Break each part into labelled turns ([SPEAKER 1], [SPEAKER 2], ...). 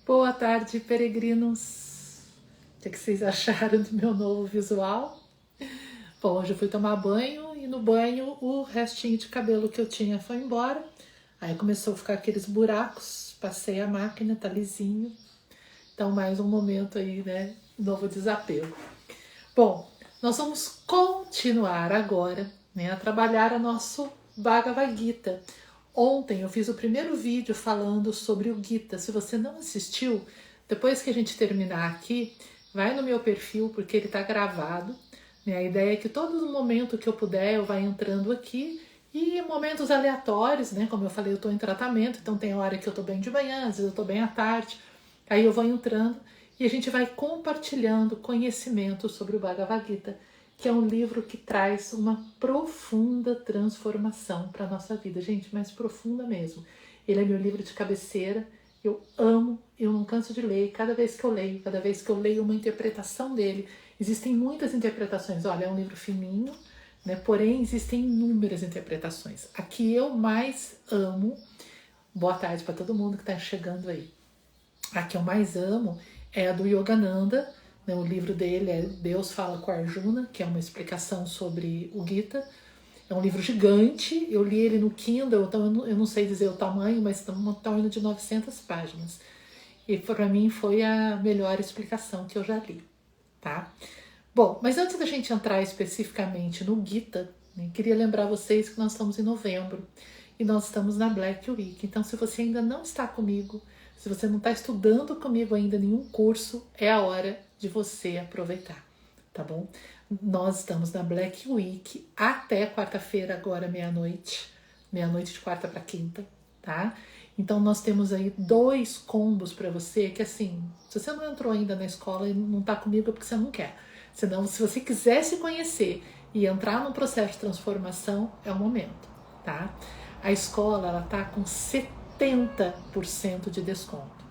[SPEAKER 1] Boa tarde, peregrinos! O que vocês acharam do meu novo visual? Bom, hoje eu fui tomar banho e no banho o restinho de cabelo que eu tinha foi embora. Aí começou a ficar aqueles buracos, passei a máquina, tá lisinho. Então mais um momento aí, né? Novo desapego. Bom, nós vamos continuar agora, né, a trabalhar o nosso Bhagavad Gita. Ontem eu fiz o primeiro vídeo falando sobre o Gita. Se você não assistiu, depois que a gente terminar aqui, vai no meu perfil porque ele está gravado. Né? A ideia é que todo momento que eu puder eu vá entrando aqui e momentos aleatórios, né? Como eu falei, eu estou em tratamento, então tem hora que eu estou bem de manhã, às vezes eu estou bem à tarde. Aí eu vou entrando e a gente vai compartilhando conhecimento sobre o Bhagavad Gita, que é um livro que traz uma profunda transformação para a nossa vida. Gente, mas profunda mesmo. Ele é meu livro de cabeceira, eu amo, eu não canso de ler. Cada vez que eu leio uma interpretação dele, existem muitas interpretações. Olha, é um livro fininho, né? Porém existem inúmeras interpretações. A que eu mais amo, boa tarde para todo mundo que está chegando aí. A que eu mais amo é a do Yogananda. O livro dele é Deus Fala com Arjuna, que é uma explicação sobre o Gita. É um livro gigante, eu li ele no Kindle, então eu não sei dizer o tamanho, mas está em torno de 900 páginas. E para mim foi a melhor explicação que eu já li, tá? Bom, mas antes da gente entrar especificamente no Gita, né, queria lembrar vocês que nós estamos em novembro e nós estamos na Black Week. Então, se você ainda não está comigo, se você não está estudando comigo ainda nenhum curso, é a hora de você aproveitar, tá bom? Nós estamos na Black Week até quarta-feira, agora meia-noite de quarta para quinta, tá? Então nós temos aí 2 combos para você, que assim, se você não entrou ainda na escola e não tá comigo é porque você não quer. Senão, se você quiser se conhecer e entrar num processo de transformação, é o momento, tá? A escola, ela tá com 70% de desconto.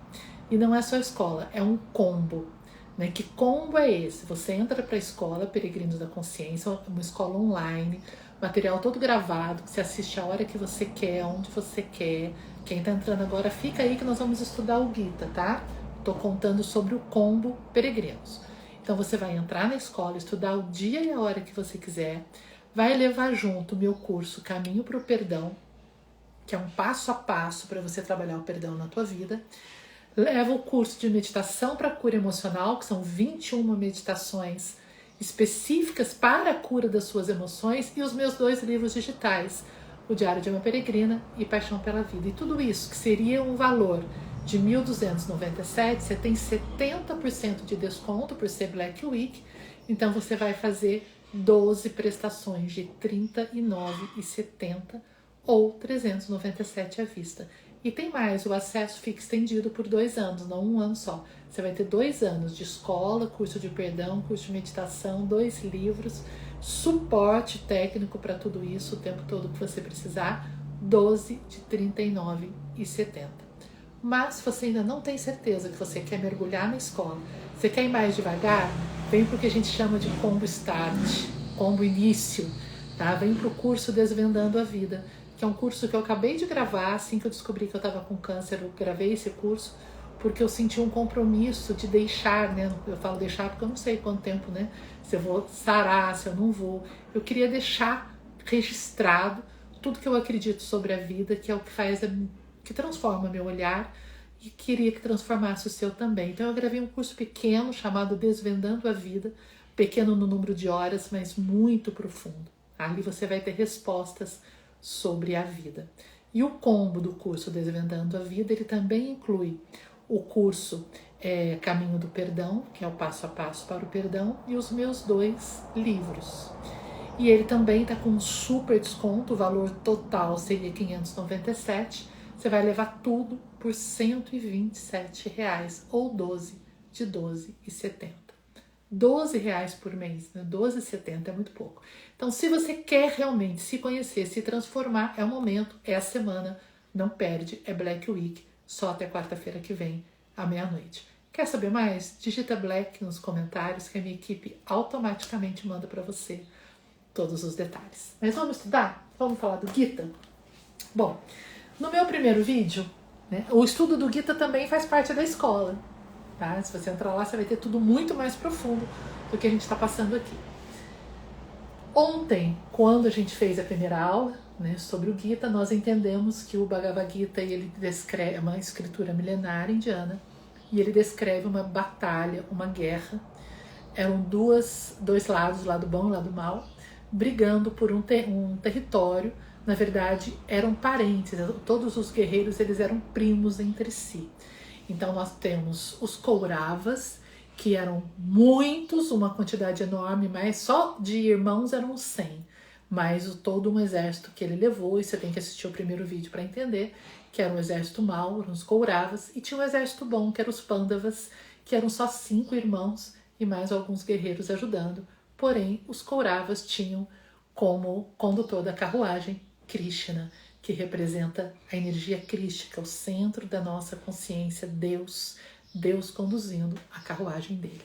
[SPEAKER 1] E não é só escola, é um combo. Né? Que combo é esse? Você entra para a escola Peregrinos da Consciência, uma escola online, material todo gravado, que você assiste a hora que você quer, onde você quer. Quem está entrando agora, fica aí que nós vamos estudar o Gita, tá? Estou contando sobre o combo Peregrinos. Então você vai entrar na escola, estudar o dia e a hora que você quiser, vai levar junto o meu curso Caminho para o Perdão, que é um passo a passo para você trabalhar o perdão na tua vida. Leva o curso de meditação para cura emocional, que são 21 meditações específicas para a cura das suas emoções, e os meus 2 livros digitais, o Diário de uma Peregrina e Paixão pela Vida. E tudo isso, que seria um valor de R$ 1.297, você tem 70% de desconto por ser Black Week, então você vai fazer 12 prestações de R$ 39,70 ou R$ 397 à vista. E tem mais, o acesso fica estendido por 2 anos, não 1 ano só. Você vai ter 2 anos de escola, curso de perdão, curso de meditação, 2 livros, suporte técnico para tudo isso o tempo todo que você precisar, 12 de R$ 39,70. Mas se você ainda não tem certeza que você quer mergulhar na escola, você quer ir mais devagar, vem para o que a gente chama de combo start, combo início, tá? Vem para o curso Desvendando a Vida, que é um curso que eu acabei de gravar. Assim que eu descobri que eu estava com câncer, eu gravei esse curso, porque eu senti um compromisso de deixar, né? Eu falo deixar porque eu não sei quanto tempo, né? Se eu vou sarar, se eu não vou. Eu queria deixar registrado tudo que eu acredito sobre a vida, que é o que faz, que transforma meu olhar, e queria que transformasse o seu também. Então eu gravei um curso pequeno chamado Desvendando a Vida, pequeno no número de horas, mas muito profundo. Ali você vai ter respostas sobre a vida. E o combo do curso Desvendando a Vida, ele também inclui o curso Caminho do Perdão, que é o passo a passo para o perdão, e os meus 2 livros. E ele também está com um super desconto, o valor total seria R$ 597, você vai levar tudo por R$ 127, ou 12 de R$ 12,70. R$12 por mês, né? 12,70 é muito pouco. Então, se você quer realmente se conhecer, se transformar, é o momento, é a semana, não perde, é Black Week, só até quarta-feira que vem, à meia-noite. Quer saber mais? Digita Black nos comentários que a minha equipe automaticamente manda para você todos os detalhes. Mas vamos estudar? Vamos falar do Gita? Bom, no meu primeiro vídeo, né? O estudo do Gita também faz parte da escola, tá? Se você entrar lá, você vai ter tudo muito mais profundo do que a gente está passando aqui. Ontem, quando a gente fez a primeira aula, né, sobre o Gita, nós entendemos que o Bhagavad Gita ele descreve uma escritura milenar indiana e ele descreve uma batalha, uma guerra. Eram dois lados, lado bom e lado mal, brigando por um território. Na verdade, eram parentes. Todos os guerreiros eles eram primos entre si. Então nós temos os Kauravas, que eram muitos, uma quantidade enorme, mas só de irmãos eram 100. Mas todo um exército que ele levou, e você tem que assistir o primeiro vídeo para entender, que era um exército mau, eram os Kauravas, e tinha um exército bom, que eram os Pandavas, que eram só 5 irmãos e mais alguns guerreiros ajudando. Porém, os Kauravas tinham como condutor da carruagem Krishna, que representa a energia crística, o centro da nossa consciência, Deus conduzindo a carruagem dele.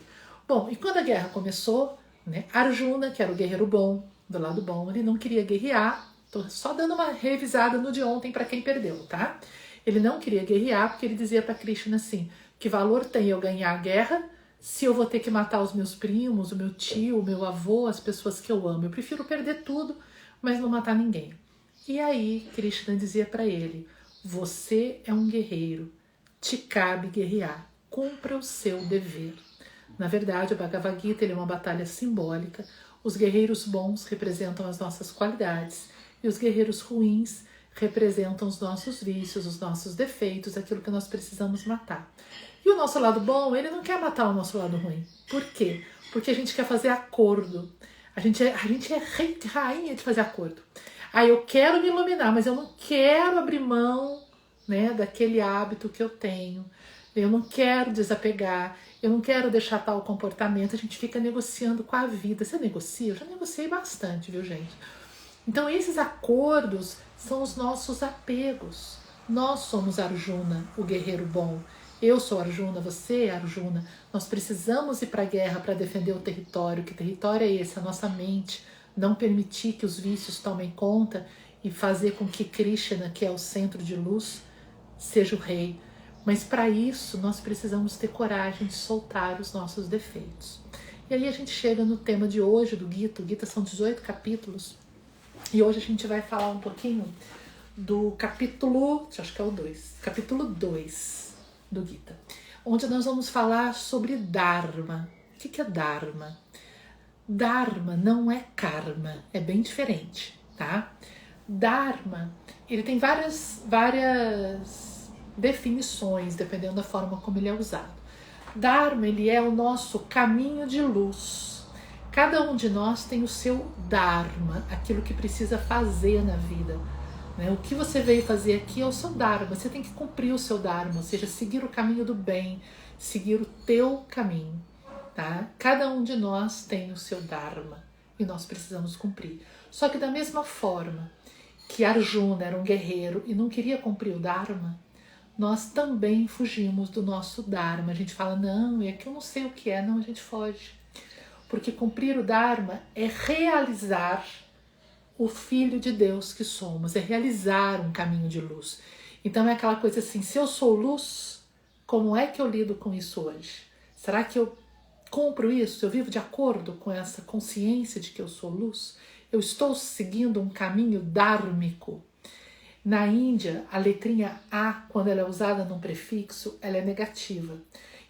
[SPEAKER 1] Bom, e quando a guerra começou, né, Arjuna, que era o guerreiro bom, do lado bom, ele não queria guerrear. Tô só dando uma revisada no de ontem para quem perdeu, tá? Ele não queria guerrear porque ele dizia para Krishna assim, que valor tem eu ganhar a guerra se eu vou ter que matar os meus primos, o meu tio, o meu avô, as pessoas que eu amo? Eu prefiro perder tudo, mas não matar ninguém. E aí Krishna dizia para ele, você é um guerreiro, te cabe guerrear, cumpra o seu dever. Na verdade, o Bhagavad Gita ele é uma batalha simbólica. Os guerreiros bons representam as nossas qualidades e os guerreiros ruins representam os nossos vícios, os nossos defeitos, aquilo que nós precisamos matar. E o nosso lado bom, ele não quer matar o nosso lado ruim. Por quê? Porque a gente quer fazer acordo. A gente é rainha de fazer acordo. Eu quero me iluminar, mas eu não quero abrir mão, né, daquele hábito que eu tenho. Eu não quero desapegar, eu não quero deixar tal comportamento. A gente fica negociando com a vida. Você negocia? Eu já negociei bastante, viu, gente? Então esses acordos são os nossos apegos. Nós somos Arjuna, o guerreiro bom. Eu sou Arjuna, você é Arjuna. Nós precisamos ir para a guerra para defender o território. Que território é esse? A nossa mente. Não permitir que os vícios tomem conta e fazer com que Krishna, que é o centro de luz, seja o rei. Mas para isso nós precisamos ter coragem de soltar os nossos defeitos. E aí a gente chega no tema de hoje do Gita. O Gita são 18 capítulos. E hoje a gente vai falar um pouquinho do capítulo, acho que é o 2, capítulo 2 do Gita, onde nós vamos falar sobre Dharma. O que é Dharma? Dharma não é karma, é bem diferente, tá? Dharma, ele tem várias definições, dependendo da forma como ele é usado. Dharma, ele é o nosso caminho de luz. Cada um de nós tem o seu Dharma, aquilo que precisa fazer na vida. Né? O que você veio fazer aqui é o seu Dharma, você tem que cumprir o seu Dharma, ou seja, seguir o caminho do bem, seguir o teu caminho. Tá? Cada um de nós tem o seu Dharma e nós precisamos cumprir. Só que da mesma forma que Arjuna era um guerreiro e não queria cumprir o Dharma, nós também fugimos do nosso Dharma. A gente fala, não, é que eu não sei o que é, não, a gente foge. Porque cumprir o Dharma é realizar o Filho de Deus que somos, é realizar um caminho de luz. Então é aquela coisa assim, se eu sou luz, como é que eu lido com isso hoje? Será que eu cumpro isso? Eu vivo de acordo com essa consciência de que eu sou luz? Eu estou seguindo um caminho dhármico? Na Índia, a letrinha A, quando ela é usada num prefixo, ela é negativa.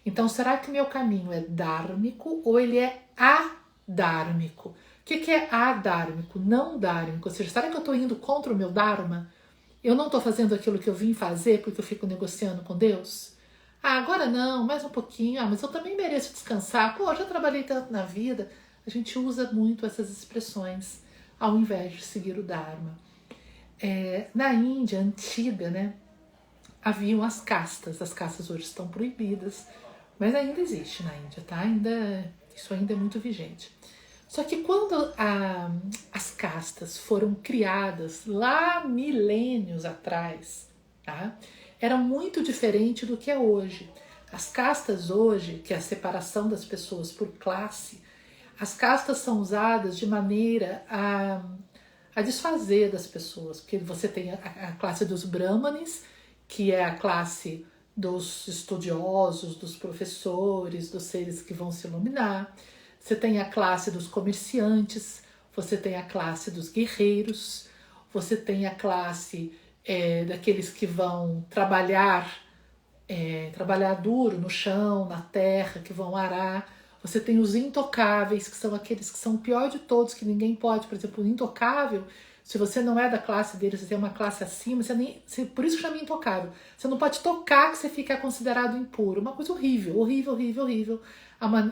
[SPEAKER 1] Então, será que o meu caminho é dhármico ou ele é adármico? O que é adármico? Não dhármico. Ou seja, será que eu estou indo contra o meu dharma? Eu não estou fazendo aquilo que eu vim fazer porque eu fico negociando com Deus? Agora não, mais um pouquinho. Mas eu também mereço descansar. Eu já trabalhei tanto na vida. A gente usa muito essas expressões ao invés de seguir o dharma. Na Índia antiga, né, haviam as castas. As castas hoje estão proibidas, mas ainda existe na Índia, tá? Isso ainda é muito vigente. Só que quando as castas foram criadas lá milênios atrás, tá? Era muito diferente do que é hoje. As castas hoje, que é a separação das pessoas por classe, as castas são usadas de maneira a desfazer das pessoas, porque você tem a classe dos brahmanes, que é a classe dos estudiosos, dos professores, dos seres que vão se iluminar. Você tem a classe dos comerciantes, você tem a classe dos guerreiros, você tem a classe daqueles que vão trabalhar duro no chão, na terra, que vão arar. Você tem os intocáveis, que são aqueles que são o pior de todos, que ninguém pode. Por exemplo, o intocável, se você não é da classe dele, você tem uma classe acima, por isso que chama intocável. Você não pode tocar, que você fica considerado impuro. Uma coisa horrível, horrível, horrível, horrível.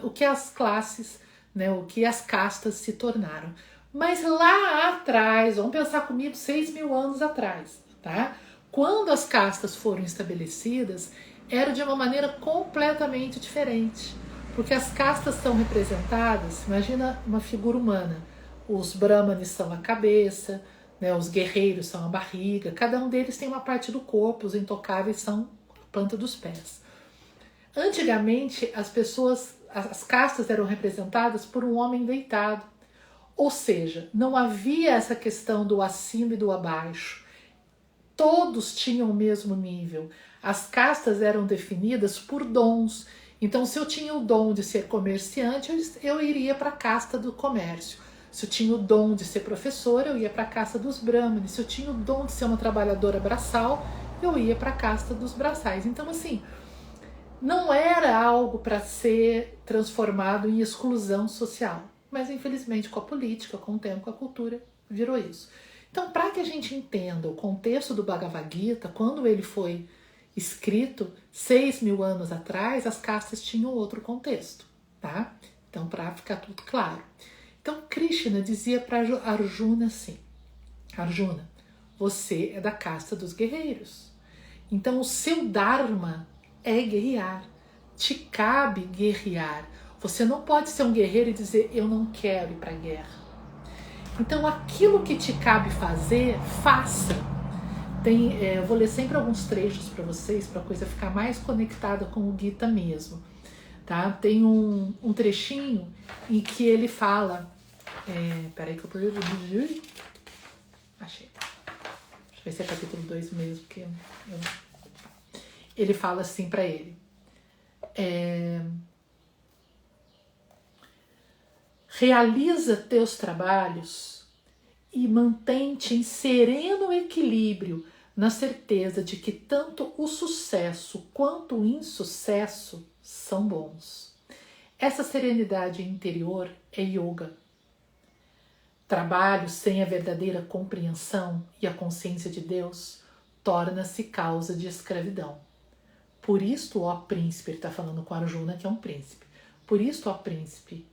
[SPEAKER 1] O que as classes, né, o que as castas se tornaram. Mas lá atrás, vamos pensar comigo, 6.000 anos atrás, tá? Quando as castas foram estabelecidas, era de uma maneira completamente diferente. Porque as castas são representadas, imagina uma figura humana. Os brahmanes são a cabeça, né, os guerreiros são a barriga, cada um deles tem uma parte do corpo, os intocáveis são a planta dos pés. Antigamente, as castas eram representadas por um homem deitado. Ou seja, não havia essa questão do acima e do abaixo. Todos tinham o mesmo nível. As castas eram definidas por dons. Então, se eu tinha o dom de ser comerciante, eu iria para a casta do comércio. Se eu tinha o dom de ser professora, eu ia para a casta dos brahmanes. Se eu tinha o dom de ser uma trabalhadora braçal, eu ia para a casta dos braçais. Então, assim, não era algo para ser transformado em exclusão social. Mas, infelizmente, com a política, com o tempo, com a cultura, virou isso. Então, para que a gente entenda o contexto do Bhagavad Gita, quando ele foi escrito 6.000 anos atrás, as castas tinham outro contexto, tá? Então, para ficar tudo claro. Então, Krishna dizia para Arjuna assim: Arjuna, você é da casta dos guerreiros. Então, o seu dharma é guerrear. Te cabe guerrear. Você não pode ser um guerreiro e dizer, eu não quero ir para a guerra. Então, aquilo que te cabe fazer, faça. Eu vou ler sempre alguns trechos para vocês, para a coisa ficar mais conectada com o Gita mesmo. Tá? Tem um trechinho em que ele fala... peraí que eu perdi. Achei. Deixa eu ver se é capítulo 2 mesmo. Ele fala assim para ele. Realiza teus trabalhos e mantém-te em sereno equilíbrio, na certeza de que tanto o sucesso quanto o insucesso são bons. Essa serenidade interior é yoga. Trabalho sem a verdadeira compreensão e a consciência de Deus torna-se causa de escravidão. Por isto, ó príncipe, ele está falando com Arjuna, que é um príncipe. Por isto, ó príncipe,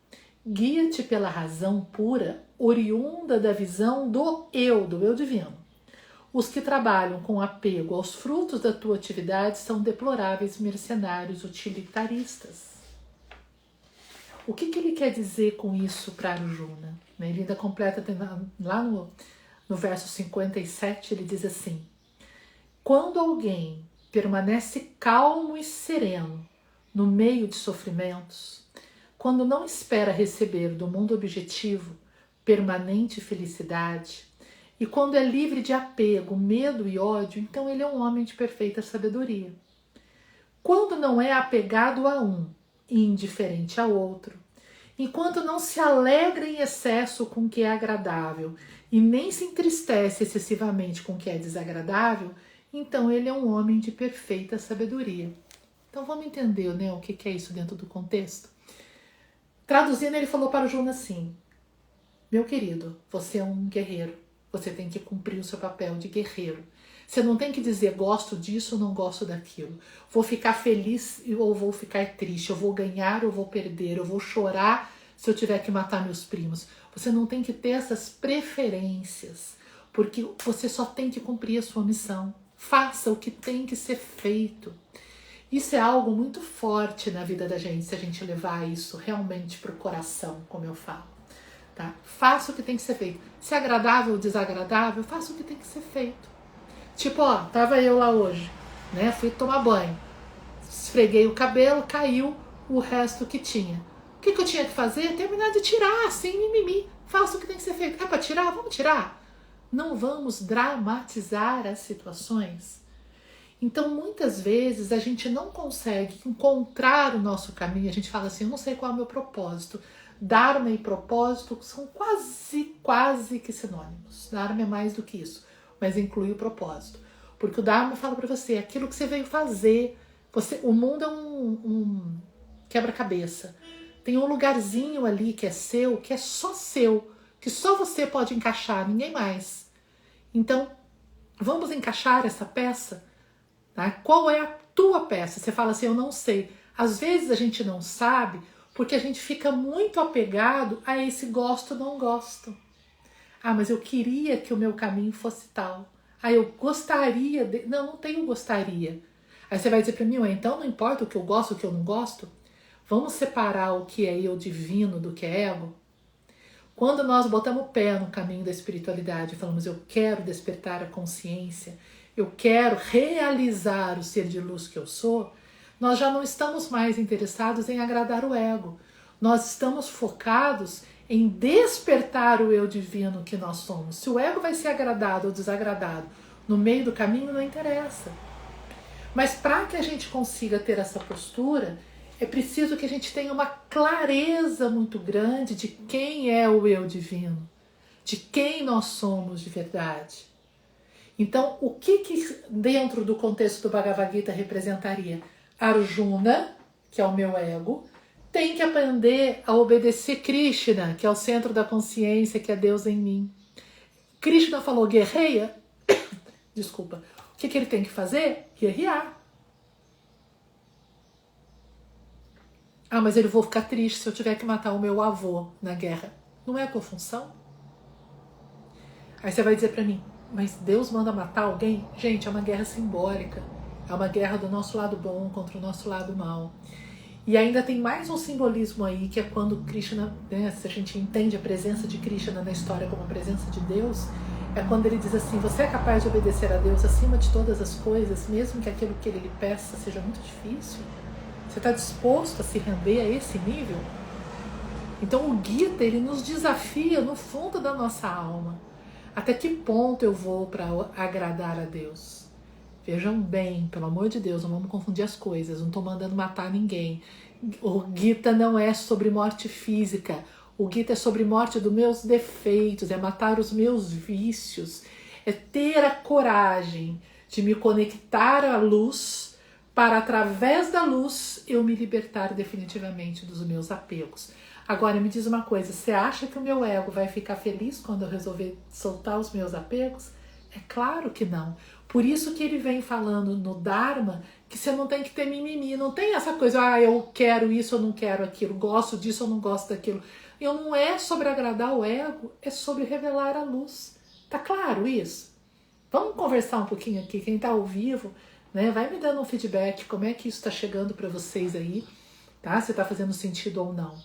[SPEAKER 1] guia-te pela razão pura, oriunda da visão do eu divino. Os que trabalham com apego aos frutos da tua atividade são deploráveis mercenários utilitaristas. O que ele quer dizer com isso para Arjuna? Ele ainda completa, lá no verso 57, ele diz assim: quando alguém permanece calmo e sereno no meio de sofrimentos, quando não espera receber do mundo objetivo permanente felicidade, e quando é livre de apego, medo e ódio, então ele é um homem de perfeita sabedoria. Quando não é apegado a um e indiferente ao outro, enquanto não se alegra em excesso com o que é agradável e nem se entristece excessivamente com o que é desagradável, então ele é um homem de perfeita sabedoria. Então vamos entender, né, o que é isso dentro do contexto? Traduzindo, ele falou para o Arjuna assim: meu querido, você é um guerreiro. Você tem que cumprir o seu papel de guerreiro. Você não tem que dizer gosto disso ou não gosto daquilo. Vou ficar feliz ou vou ficar triste. Eu vou ganhar ou vou perder. Eu vou chorar se eu tiver que matar meus primos. Você não tem que ter essas preferências. Porque você só tem que cumprir a sua missão. Faça o que tem que ser feito. Isso é algo muito forte na vida da gente, se a gente levar isso realmente para o coração, como eu falo. Tá? Faça o que tem que ser feito. Se é agradável ou desagradável, faça o que tem que ser feito. Tipo, ó, tava eu lá hoje, né? Fui tomar banho. Esfreguei o cabelo, caiu o resto que tinha. O que eu tinha que fazer? Terminar de tirar, sem mimimi. Faça o que tem que ser feito. É pra tirar? Vamos tirar. Não vamos dramatizar as situações. Então, muitas vezes, a gente não consegue encontrar o nosso caminho. A gente fala assim, eu não sei qual é o meu propósito. Dharma e propósito são quase que sinônimos. Dharma é mais do que isso, mas inclui o propósito. Porque o Dharma fala para você, aquilo que você veio fazer. O mundo é um quebra-cabeça. Tem um lugarzinho ali que é seu, que é só seu, que só você pode encaixar, ninguém mais. Então, vamos encaixar essa peça? Tá? Qual é a tua peça? Você fala assim, eu não sei. Às vezes a gente não sabe porque a gente fica muito apegado a esse gosto, não gosto. Ah, mas eu queria que o meu caminho fosse tal. Ah, eu gostaria de... Não tenho gostaria. Aí você vai dizer para mim, então não importa o que eu gosto, o que eu não gosto? Vamos separar o que é eu divino do que é ego? Quando nós botamos o pé no caminho da espiritualidade e falamos, eu quero despertar a consciência, eu quero realizar o ser de luz que eu sou, nós já não estamos mais interessados em agradar o ego. Nós estamos focados em despertar o eu divino que nós somos. Se o ego vai ser agradado ou desagradado no meio do caminho, não interessa. Mas para que a gente consiga ter essa postura, é preciso que a gente tenha uma clareza muito grande de quem é o eu divino, de quem nós somos de verdade. Então, o que dentro do contexto do Bhagavad Gita representaria? Arjuna, que é o meu ego, tem que aprender a obedecer Krishna, que é o centro da consciência, que é Deus em mim. Krishna falou, guerreia, desculpa, o que ele tem que fazer? Guerrear. Ah, mas eu vou ficar triste se eu tiver que matar o meu avô na guerra. Não é a tua função? Aí você vai dizer pra mim, mas Deus manda matar alguém? Gente, é uma guerra simbólica. É uma guerra do nosso lado bom contra o nosso lado mal. E ainda tem mais um simbolismo aí, que é quando Krishna, né, se a gente entende a presença de Krishna na história como a presença de Deus, é quando ele diz assim, você é capaz de obedecer a Deus acima de todas as coisas, mesmo que aquilo que ele lhe peça seja muito difícil? Você está disposto a se render a esse nível? Então o Gita, ele nos desafia no fundo da nossa alma. Até que ponto eu vou para agradar a Deus? Vejam bem, pelo amor de Deus, não vamos confundir as coisas, não estou mandando matar ninguém. O Gita não é sobre morte física, o Gita é sobre morte dos meus defeitos, é matar os meus vícios, é ter a coragem de me conectar à luz para, através da luz, eu me libertar definitivamente dos meus apegos. Agora me diz uma coisa, você acha que o meu ego vai ficar feliz quando eu resolver soltar os meus apegos? É claro que não. Por isso que ele vem falando no Dharma que você não tem que ter mimimi, não tem essa coisa, eu quero isso ou não quero aquilo, gosto disso ou não gosto daquilo. Eu não é sobre agradar o ego, é sobre revelar a luz. Tá claro isso? Vamos conversar um pouquinho aqui, quem tá ao vivo, né? Vai me dando um feedback, como é que isso está chegando para vocês aí, tá? Se tá fazendo sentido ou não.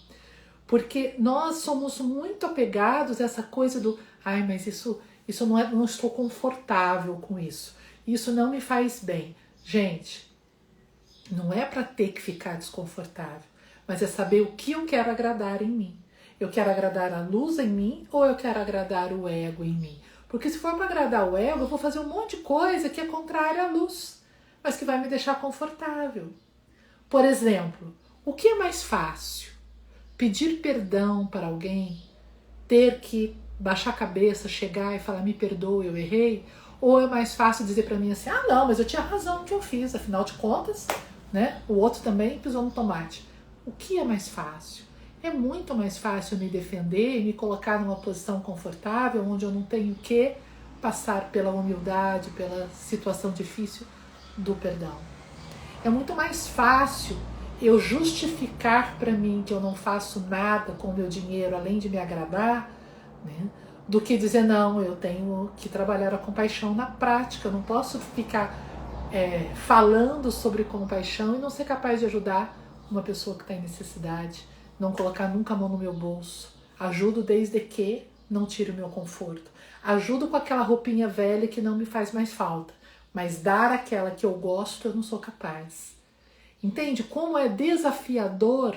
[SPEAKER 1] Porque nós somos muito apegados a essa coisa do, mas isso não estou confortável com isso. Isso não me faz bem. Gente, não é para ter que ficar desconfortável, mas é saber o que eu quero agradar em mim. Eu quero agradar a luz em mim ou eu quero agradar o ego em mim? Porque se for para agradar o ego, eu vou fazer um monte de coisa que é contrária à luz, mas que vai me deixar confortável. Por exemplo, o que é mais fácil? Pedir perdão para alguém, ter que baixar a cabeça, chegar e falar, me perdoe, eu errei? Ou é mais fácil dizer para mim assim, não, mas eu tinha razão no que eu fiz, afinal de contas, né, o outro também pisou no tomate. O que é mais fácil? É muito mais fácil me defender e me colocar numa posição confortável, onde eu não tenho que passar pela humildade, pela situação difícil do perdão. É muito mais fácil eu justificar para mim que eu não faço nada com o meu dinheiro além de me agradar, né, do que dizer, não, eu tenho que trabalhar a compaixão na prática, eu não posso ficar falando sobre compaixão e não ser capaz de ajudar uma pessoa que está em necessidade, não colocar nunca a mão no meu bolso. Ajudo desde que não tire o meu conforto. Ajudo com aquela roupinha velha que não me faz mais falta, mas dar aquela que eu gosto eu não sou capaz. Entende como é desafiador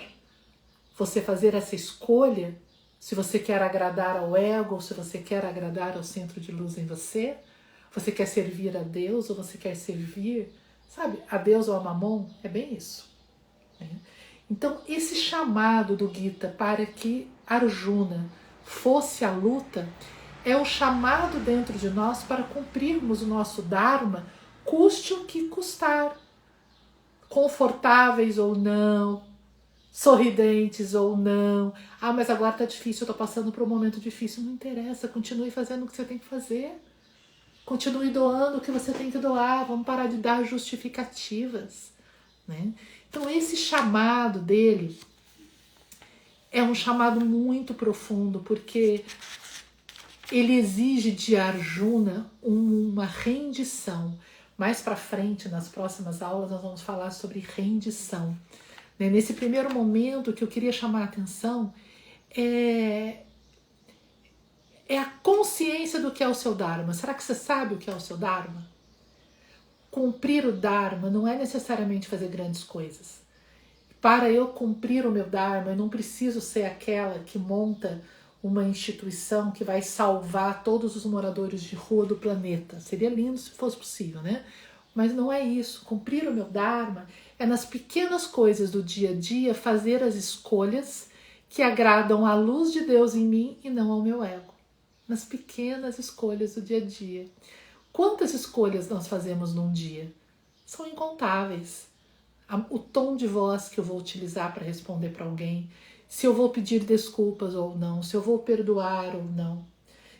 [SPEAKER 1] você fazer essa escolha, se você quer agradar ao ego ou se você quer agradar ao centro de luz em você? Você quer servir a Deus ou você quer servir Sabe, a Deus ou a Mamon é bem isso. Né? Então, esse chamado do Gita para que Arjuna fosse à luta é o chamado dentro de nós para cumprirmos o nosso Dharma, custe o que custar. Confortáveis ou não, sorridentes ou não. Ah, mas agora tá difícil, eu tô passando por um momento difícil. Não interessa, continue fazendo o que você tem que fazer. Continue doando o que você tem que doar. Vamos parar de dar justificativas. Né? Então esse chamado dele é um chamado muito profundo, porque ele exige de Arjuna uma rendição. Mais para frente, nas próximas aulas, nós vamos falar sobre rendição. Nesse primeiro momento, o que eu queria chamar a atenção é a consciência do que é o seu Dharma. Será que você sabe o que é o seu Dharma? Cumprir o Dharma não é necessariamente fazer grandes coisas. Para eu cumprir o meu Dharma, eu não preciso ser aquela que monta uma instituição que vai salvar todos os moradores de rua do planeta. Seria lindo se fosse possível, né? Mas não é isso. Cumprir o meu Dharma é nas pequenas coisas do dia a dia fazer as escolhas que agradam à luz de Deus em mim e não ao meu ego. Nas pequenas escolhas do dia a dia. Quantas escolhas nós fazemos num dia? São incontáveis. O tom de voz que eu vou utilizar para responder para alguém, se eu vou pedir desculpas ou não, se eu vou perdoar ou não,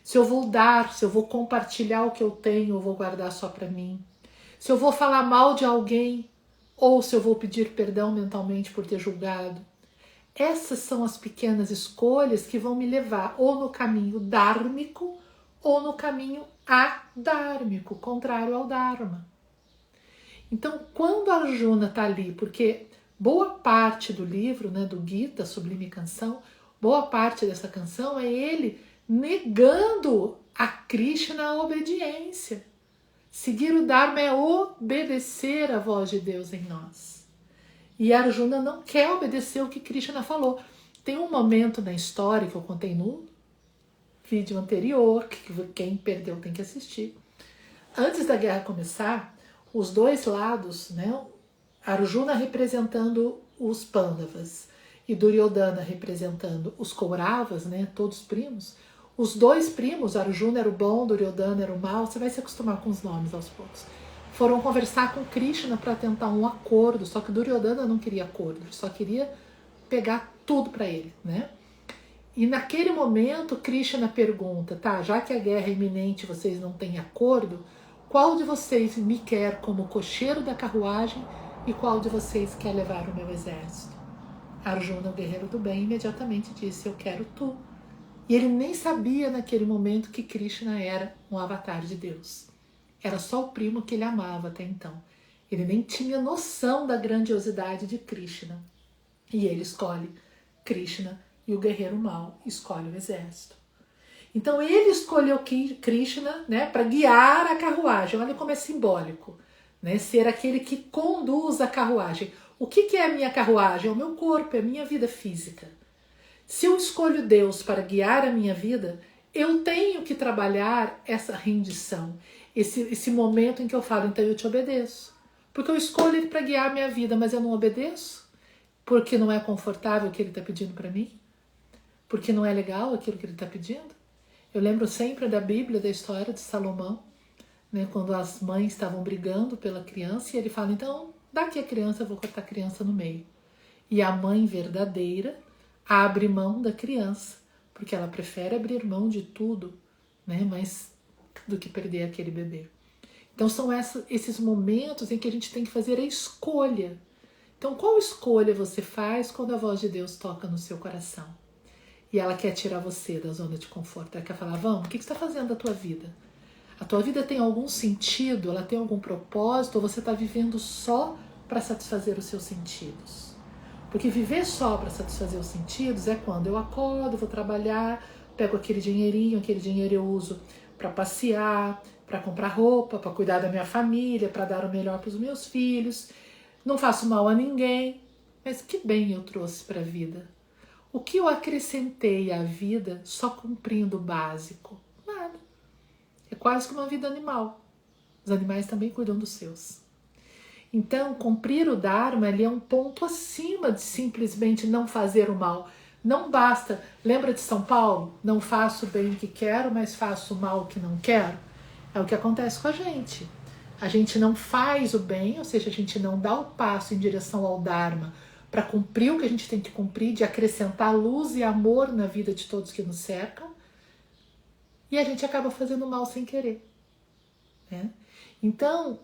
[SPEAKER 1] se eu vou dar, se eu vou compartilhar o que eu tenho ou vou guardar só para mim, se eu vou falar mal de alguém ou se eu vou pedir perdão mentalmente por ter julgado. Essas são as pequenas escolhas que vão me levar ou no caminho dármico ou no caminho adármico, contrário ao Dharma. Então, quando Arjuna está ali, porque boa parte do livro, né, do Gita, Sublime Canção, boa parte dessa canção é ele negando a Krishna a obediência. Seguir o Dharma é obedecer a voz de Deus em nós. E Arjuna não quer obedecer o que Krishna falou. Tem um momento na história que eu contei no vídeo anterior, que quem perdeu tem que assistir. Antes da guerra começar, os dois lados, né, Arjuna representando os Pandavas e Duryodhana representando os Kauravas, né, todos primos, os dois primos, Arjuna era o bom, Duryodhana era o mal, você vai se acostumar com os nomes aos poucos, foram conversar com Krishna para tentar um acordo, só que Duryodhana não queria acordo, só queria pegar tudo para ele, né? E naquele momento Krishna pergunta, tá, já que a guerra é iminente, vocês não têm acordo, qual de vocês me quer como cocheiro da carruagem e qual de vocês quer levar o meu exército? Arjuna, o guerreiro do bem, imediatamente disse, eu quero tu. E ele nem sabia naquele momento que Krishna era um avatar de Deus. Era só o primo que ele amava até então. Ele nem tinha noção da grandiosidade de Krishna. E ele escolhe Krishna e o guerreiro mau escolhe o exército. Então ele escolheu Krishna, né, para guiar a carruagem. Olha como é simbólico, né, ser aquele que conduz a carruagem. O que é a minha carruagem? É o meu corpo, é a minha vida física. Se eu escolho Deus para guiar a minha vida, eu tenho que trabalhar essa rendição, esse momento em que eu falo, então eu te obedeço. Porque eu escolho Ele para guiar a minha vida, mas eu não obedeço? Porque não é confortável o que Ele está pedindo para mim? Porque não é legal aquilo que Ele está pedindo? Eu lembro sempre da Bíblia, da história de Salomão, né, quando as mães estavam brigando pela criança, e ele fala, então, daqui a criança, eu vou cortar a criança no meio. E a mãe verdadeira abre mão da criança, porque ela prefere abrir mão de tudo, né, mas do que perder aquele bebê. Então são esses momentos em que a gente tem que fazer a escolha. Então qual escolha você faz quando a voz de Deus toca no seu coração? E ela quer tirar você da zona de conforto. Ela quer falar, vamos, o que você está fazendo da tua vida? A tua vida tem algum sentido? Ela tem algum propósito? Ou você está vivendo só para satisfazer os seus sentidos? Porque viver só para satisfazer os sentidos é quando eu acordo, vou trabalhar, pego aquele dinheirinho eu uso para passear, para comprar roupa, para cuidar da minha família, para dar o melhor para os meus filhos. Não faço mal a ninguém, mas que bem eu trouxe para a vida? O que eu acrescentei à vida só cumprindo o básico? Nada. É quase que uma vida animal. Os animais também cuidam dos seus. Então, cumprir o Dharma ele é um ponto acima de simplesmente não fazer o mal. Não basta, lembra de São Paulo? Não faço o bem que quero, mas faço o mal que não quero. É o que acontece com a gente. A gente não faz o bem, ou seja, a gente não dá o passo em direção ao Dharma para cumprir o que a gente tem que cumprir, de acrescentar luz e amor na vida de todos que nos cercam, e a gente acaba fazendo mal sem querer. Né? Então,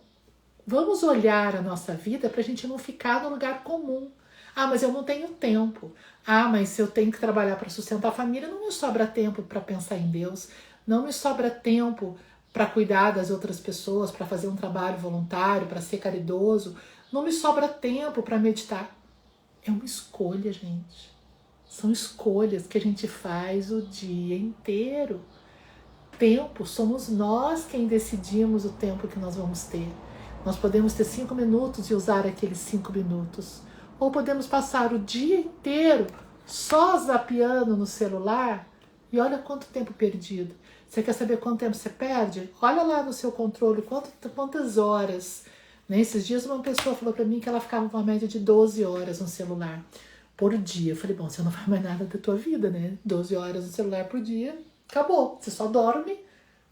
[SPEAKER 1] vamos olhar a nossa vida para a gente não ficar no lugar comum. Ah, mas eu não tenho tempo. Ah, mas se eu tenho que trabalhar para sustentar a família, não me sobra tempo para pensar em Deus. Não me sobra tempo para cuidar das outras pessoas, para fazer um trabalho voluntário, para ser caridoso. Não me sobra tempo para meditar. É uma escolha, gente. São escolhas que a gente faz o dia inteiro. Tempo, somos nós quem decidimos o tempo que nós vamos ter. Nós podemos ter 5 minutos e usar aqueles 5 minutos. Ou podemos passar o dia inteiro só zapeando no celular e olha quanto tempo perdido. Você quer saber quanto tempo você perde? Olha lá no seu controle quantas horas. Nesses dias uma pessoa falou para mim que ela ficava com uma média de 12 horas no celular por dia. Eu falei, bom, você não faz mais nada da tua vida, né? 12 horas no celular por dia, acabou. Você só dorme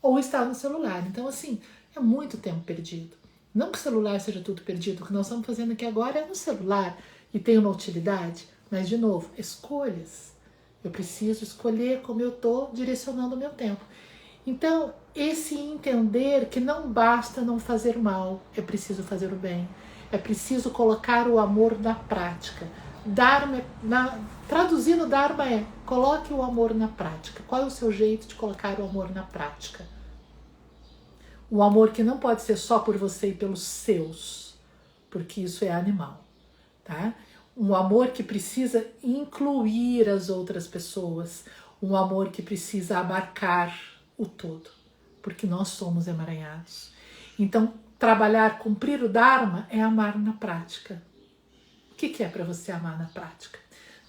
[SPEAKER 1] ou está no celular. Então, assim, é muito tempo perdido. Não que o celular seja tudo perdido, o que nós estamos fazendo aqui agora é no celular e tem uma utilidade, mas, de novo, escolhas. Eu preciso escolher como eu estou direcionando o meu tempo. Então, esse entender que não basta não fazer mal, é preciso fazer o bem, é preciso colocar o amor na prática. Dharma, traduzindo Dharma é, coloque o amor na prática. Qual é o seu jeito de colocar o amor na prática? O amor que não pode ser só por você e pelos seus, porque isso é animal, tá? Um amor que precisa incluir as outras pessoas, um amor que precisa abarcar o todo, porque nós somos emaranhados. Então, trabalhar, cumprir o Dharma é amar na prática. O que é para você amar na prática?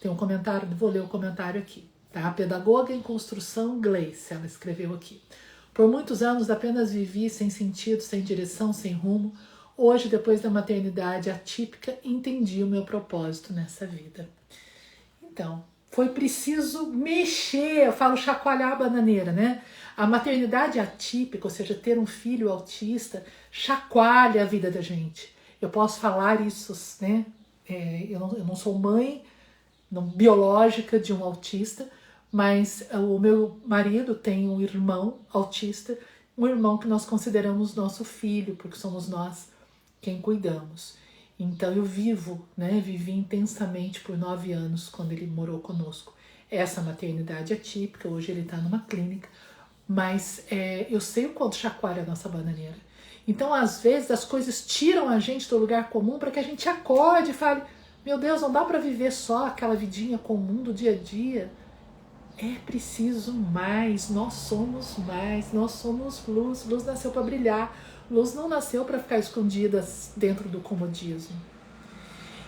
[SPEAKER 1] Tem um comentário, vou ler o comentário aqui. Tá? A pedagoga em construção Gleice, ela escreveu aqui. Por muitos anos apenas vivi sem sentido, sem direção, sem rumo. Hoje, depois da maternidade atípica, entendi o meu propósito nessa vida. Então, foi preciso mexer, eu falo chacoalhar a bananeira, né? A maternidade atípica, ou seja, ter um filho autista, chacoalha a vida da gente. Eu posso falar isso, né? Eu não sou mãe biológica de um autista, mas o meu marido tem um irmão autista, um irmão que nós consideramos nosso filho, porque somos nós quem cuidamos. Então eu vivi intensamente por 9 anos quando ele morou conosco. Essa maternidade atípica, hoje ele está numa clínica, mas eu sei o quanto chacoalha a nossa bananeira. Então, às vezes, as coisas tiram a gente do lugar comum para que a gente acorde e fale, meu Deus, não dá para viver só aquela vidinha comum do dia a dia. É preciso mais, nós somos luz. Luz nasceu para brilhar, luz não nasceu para ficar escondida dentro do comodismo.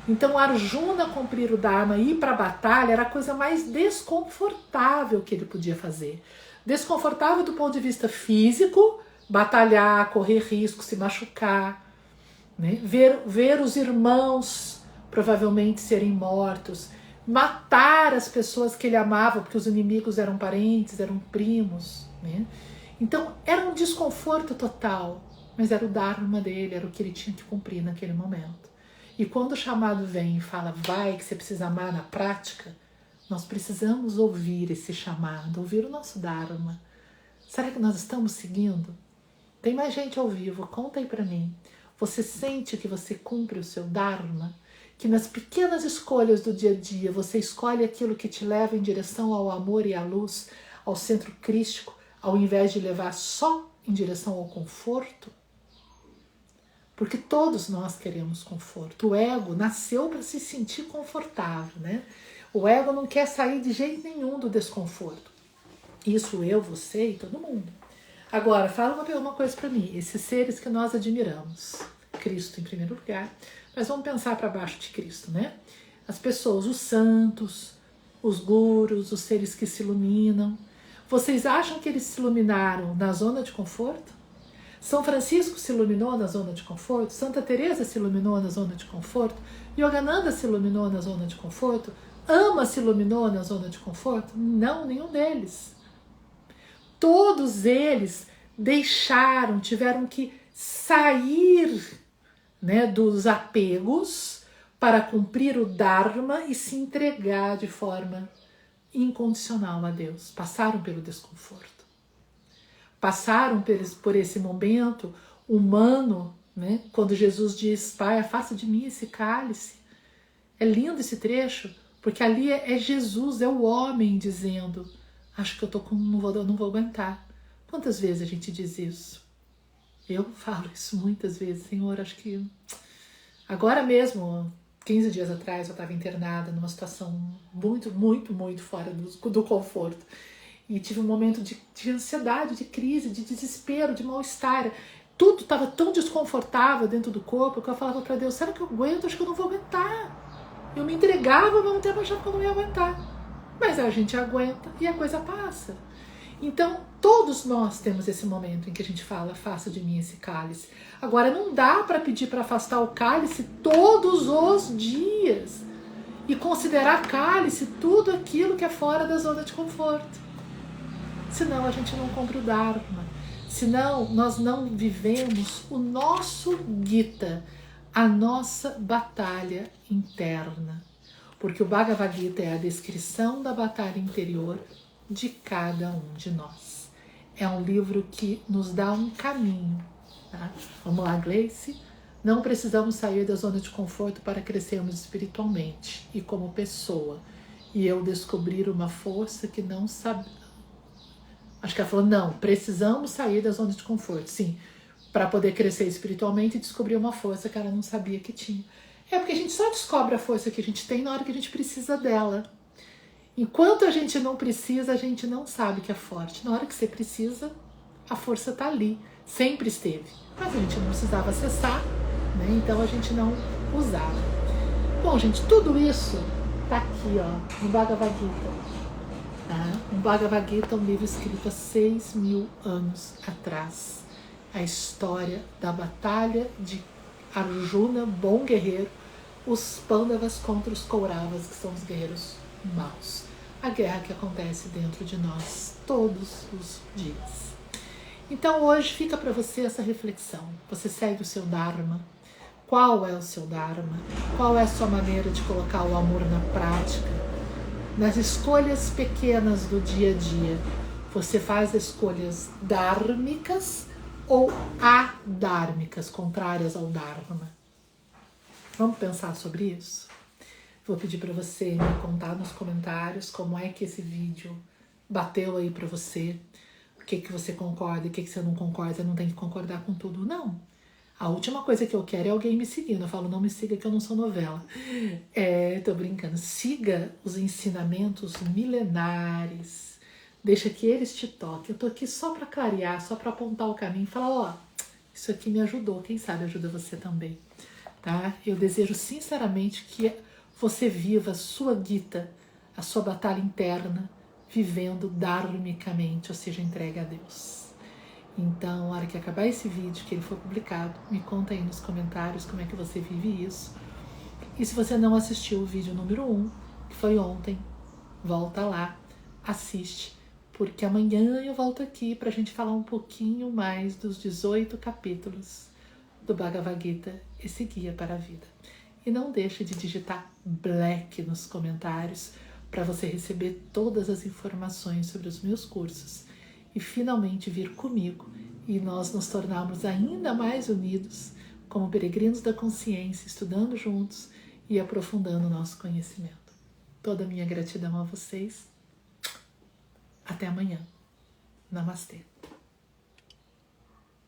[SPEAKER 1] Então, Arjuna cumprir o Dharma e ir para a batalha era a coisa mais desconfortável que ele podia fazer. Desconfortável do ponto de vista físico, batalhar, correr risco, se machucar, né? Ver os irmãos provavelmente serem mortos, matar as pessoas que ele amava, porque os inimigos eram parentes, eram primos, né? Então era um desconforto total, mas era o Dharma dele, era o que ele tinha que cumprir naquele momento. E quando o chamado vem e fala, vai, que você precisa amar na prática, nós precisamos ouvir esse chamado, ouvir o nosso Dharma. Será que nós estamos seguindo? Tem mais gente ao vivo, conta aí pra mim. Você sente que você cumpre o seu Dharma? Que nas pequenas escolhas do dia a dia você escolhe aquilo que te leva em direção ao amor e à luz, ao centro crístico, ao invés de levar só em direção ao conforto? Porque todos nós queremos conforto. O ego nasceu para se sentir confortável, né? O ego não quer sair de jeito nenhum do desconforto. Isso eu, você e todo mundo. Agora, fala uma coisa para mim. Esses seres que nós admiramos, Cristo em primeiro lugar, mas vamos pensar para baixo de Cristo, né? As pessoas, os santos, os gurus, os seres que se iluminam. Vocês acham que eles se iluminaram na zona de conforto? São Francisco se iluminou na zona de conforto, Santa Teresa se iluminou na zona de conforto, Yogananda se iluminou na zona de conforto, Ama se iluminou na zona de conforto? Não, nenhum deles. Todos eles deixaram, tiveram que sair, né, dos apegos para cumprir o Dharma e se entregar de forma incondicional a Deus. Passaram pelo desconforto. Passaram por esse momento humano, né? Quando Jesus diz, Pai, afasta de mim esse cálice. É lindo esse trecho, porque ali é Jesus, é o homem dizendo, acho que eu não vou aguentar. Quantas vezes a gente diz isso? Eu falo isso muitas vezes, Senhor, acho que... Agora mesmo, 15 dias atrás, eu estava internada numa situação muito, muito, muito fora do conforto. E tive um momento de ansiedade, de crise, de desespero, de mal-estar. Tudo estava tão desconfortável dentro do corpo que eu falava para Deus, será que eu aguento? Acho que eu não vou aguentar. Eu me entregava, ao mesmo tempo achava que eu não ia aguentar. Mas a gente aguenta e a coisa passa. Então, todos nós temos esse momento em que a gente fala, afasta de mim esse cálice. Agora, não dá para pedir para afastar o cálice todos os dias e considerar cálice tudo aquilo que é fora da zona de conforto. Senão a gente não cumpre o Dharma. Senão nós não vivemos o nosso Gita, a nossa batalha interna. Porque o Bhagavad Gita é a descrição da batalha interior de cada um de nós. É um livro que nos dá um caminho. Tá? Vamos lá, Gleice? Não precisamos sair da zona de conforto para crescermos espiritualmente e como pessoa. E eu descobrir uma força que não sabia. Acho que ela falou, não, precisamos sair da zona de conforto, sim, para poder crescer espiritualmente e descobrir uma força que ela não sabia que tinha. É porque a gente só descobre a força que a gente tem na hora que a gente precisa dela. Enquanto a gente não precisa, a gente não sabe que é forte. Na hora que você precisa, a força está ali, sempre esteve. Mas a gente não precisava acessar, né? Então a gente não usava. Bom, gente, tudo isso está aqui, ó, no Bhagavad Gita. O Bhagavad Gita é um livro escrito há 6.000 anos atrás. A história da batalha de Arjuna, bom guerreiro, os Pandavas contra os Kauravas, que são os guerreiros maus. A guerra que acontece dentro de nós todos os dias. Então hoje fica para você essa reflexão. Você segue o seu Dharma? Qual é o seu Dharma? Qual é a sua maneira de colocar o amor na prática? Nas escolhas pequenas do dia a dia, você faz escolhas dármicas ou adármicas, contrárias ao Dharma? Vamos pensar sobre isso? Vou pedir para você me contar nos comentários como é que esse vídeo bateu aí para você, o que você concorda e o que você não concorda. Você não tem que concordar com tudo, não. A última coisa que eu quero é alguém me seguindo. Eu falo, não me siga que eu não sou novela. Tô brincando. Siga os ensinamentos milenares. Deixa que eles te toquem. Eu tô aqui só para clarear, só para apontar o caminho e falar, ó, isso aqui me ajudou. Quem sabe ajuda você também, tá? Eu desejo sinceramente que você viva a sua Gita, a sua batalha interna, vivendo dharmicamente, ou seja, entregue a Deus. Então, na hora que acabar esse vídeo, que ele for publicado, me conta aí nos comentários como é que você vive isso. E se você não assistiu o vídeo número 1, que foi ontem, volta lá, assiste, porque amanhã eu volto aqui para a gente falar um pouquinho mais dos 18 capítulos do Bhagavad Gita, esse guia para a vida. E não deixe de digitar Black nos comentários para você receber todas as informações sobre os meus cursos e finalmente vir comigo e nós nos tornarmos ainda mais unidos como peregrinos da consciência, estudando juntos e aprofundando o nosso conhecimento. Toda a minha gratidão a vocês. Até amanhã. Namastê.